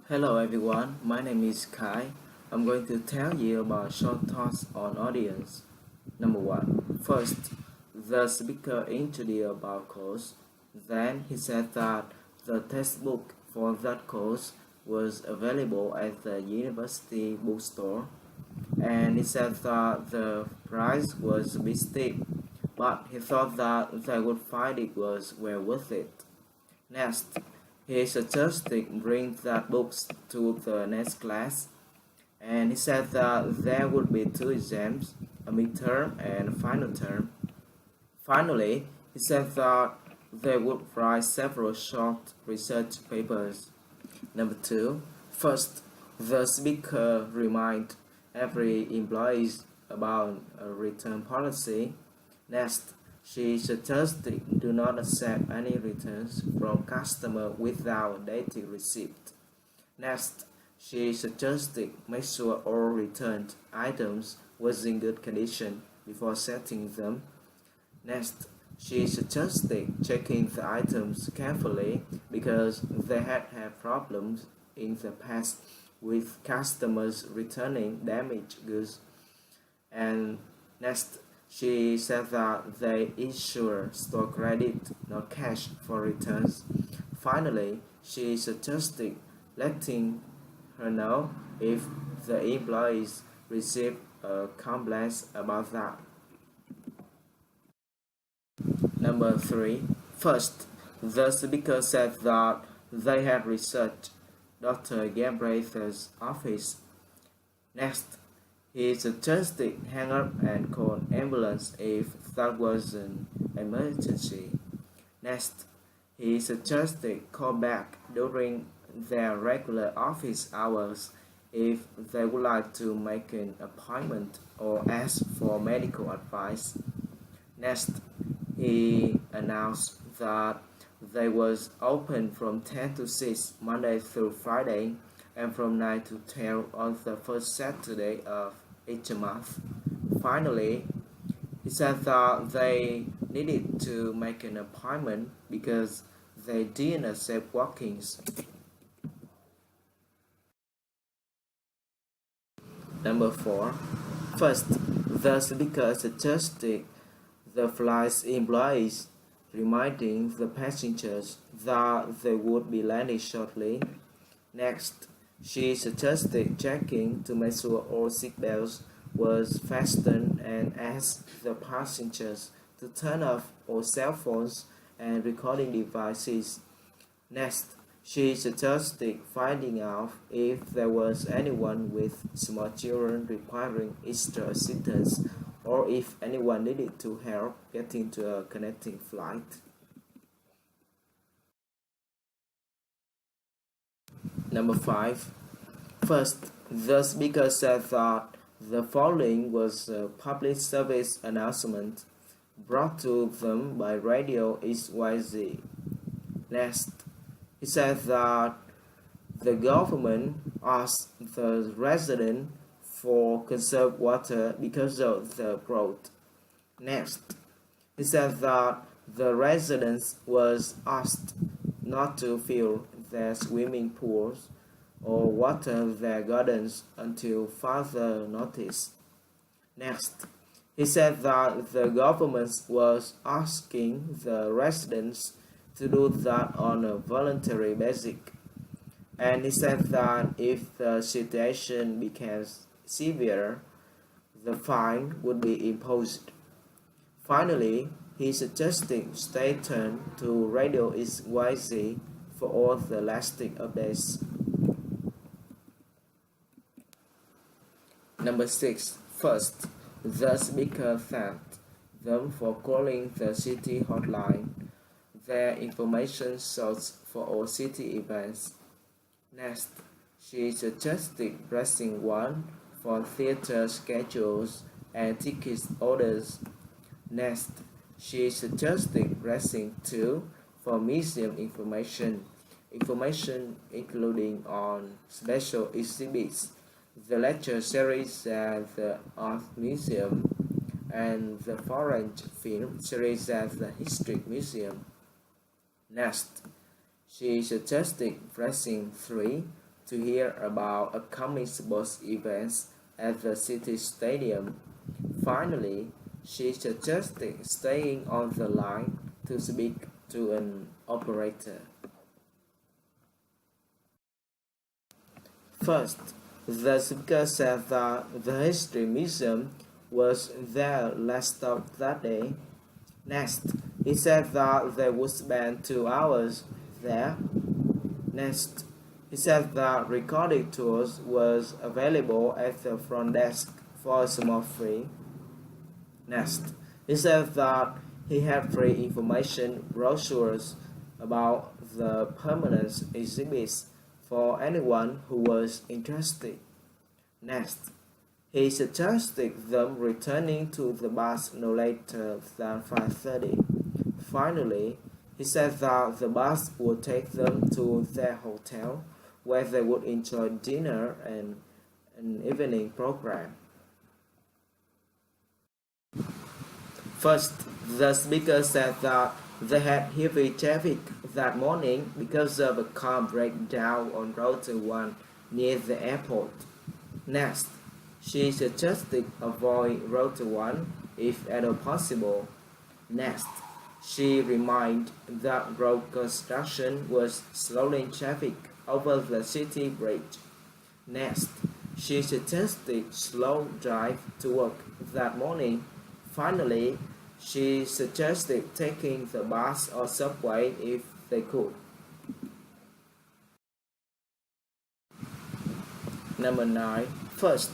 Hello everyone, my name is Kai. I'm going to tell you about short thoughts on audience. Number one, first, the speaker introduced about course. Then he said that the textbook for that course was available at the university bookstore, and he said that the price was a bit steep, but he thought that they would find it was well worth it. Next, he suggested bring that books to the next class, and he said that there would be two exams, a midterm and a final term. Finally, he said that they would write several short research papers. Number two, first, the speaker reminded every employee about a return policy. Next, she suggested do not accept any returns from customer without dated receipt. Next, she suggested make sure all returned items was in good condition before setting them. Next, she suggested checking the items carefully because they had problems in the past with customers returning damaged goods. And next, she said that they issue store credit, not cash, for returns. Finally, she suggested letting her know if the employees receive a complaint about that. Number three, first, the speaker said that they had researched Dr. Gabriel's office. Next, he suggested hang up and call ambulance if that was an emergency. Next, he suggested call back during their regular office hours if they would like to make an appointment or ask for medical advice. Next, he announced that they was open from 10 to 6 Monday through Friday and from 9 to 12 on the first Saturday of each month. Finally, he said that they needed to make an appointment because they didn't accept walk-ins. Number four, first, the speaker suggested the flight's employees reminding the passengers that they would be landing shortly. Next, she suggested checking to make sure all seatbelts was fastened and asked the passengers to turn off all cell phones and recording devices. Next, she suggested finding out if there was anyone with small children requiring extra assistance or if anyone needed to help getting to a connecting flight. Number five, first, the speaker said that the following was a public service announcement brought to them by Radio XYZ. Next, he said that the government asked the resident for conserved water because of the drought. Next, he said that the residents was asked not to fill their swimming pools or water their gardens until further notice. Next, he said that the government was asking the residents to do that on a voluntary basis. And he said that if the situation becomes severe, the fine would be imposed. Finally, he suggested stay tuned to Radio XYZ for all the lasting updates. Number six, first, the speaker thanked them for calling the city hotline, their information source for all city events. Next, she suggested pressing 1 for theater schedules and ticket orders. Next, she suggested pressing 2 for museum information including on special exhibits, the lecture series at the Art Museum, and the foreign film series at the History Museum. Next, she suggested pressing 3 to hear about upcoming sports events at the city stadium. Finally, she suggested staying on the line to speak to an operator. First, the speaker said that the History Museum was their last stop that day. Next, he said that they would spend 2 hours there. Next, he said that recorded tours was available at the front desk for a small fee. Next, he said that he had free information brochures about the permanent exhibits for anyone who was interested. Next, he suggested them returning to the bus no later than 5:30. Finally, he said that the bus would take them to their hotel, where they would enjoy dinner and an evening program. First, the speaker said that they had heavy traffic that morning because of a car breakdown on Route 1 near the airport. Next, she suggested avoid Route 1 if at all possible. Next, she reminded that road construction was slowing traffic over the city bridge. Next, she suggested slow drive to work that morning. Finally, she suggested taking the bus or subway if they could. Number 9. First,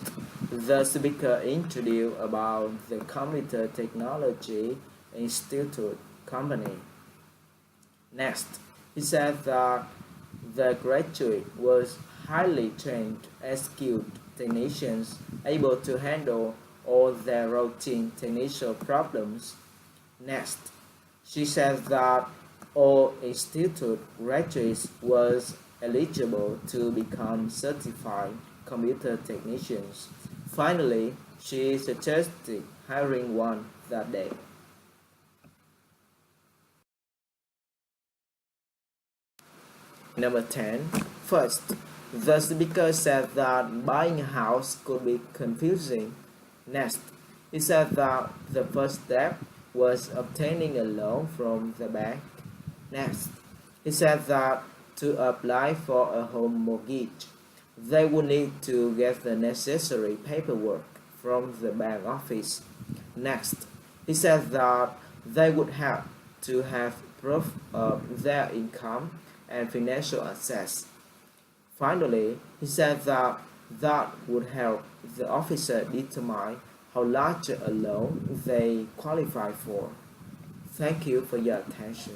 the speaker introduced about the Computer Technology Institute company. Next, he said that the graduate was highly trained and skilled technicians able to handle all their routine technical problems. Next, she said that all institute graduates was eligible to become certified computer technicians. Finally, she suggested hiring one that day. Number 10. First, the speaker said that buying a house could be confusing. Next, he said that the first step was obtaining a loan from the bank. Next, he said that to apply for a home mortgage, they would need to get the necessary paperwork from the bank office. Next, he said that they would have to have proof of their income and financial assets. Finally, he said that would help the officer determine how large a loan they qualify for. Thank you for your attention.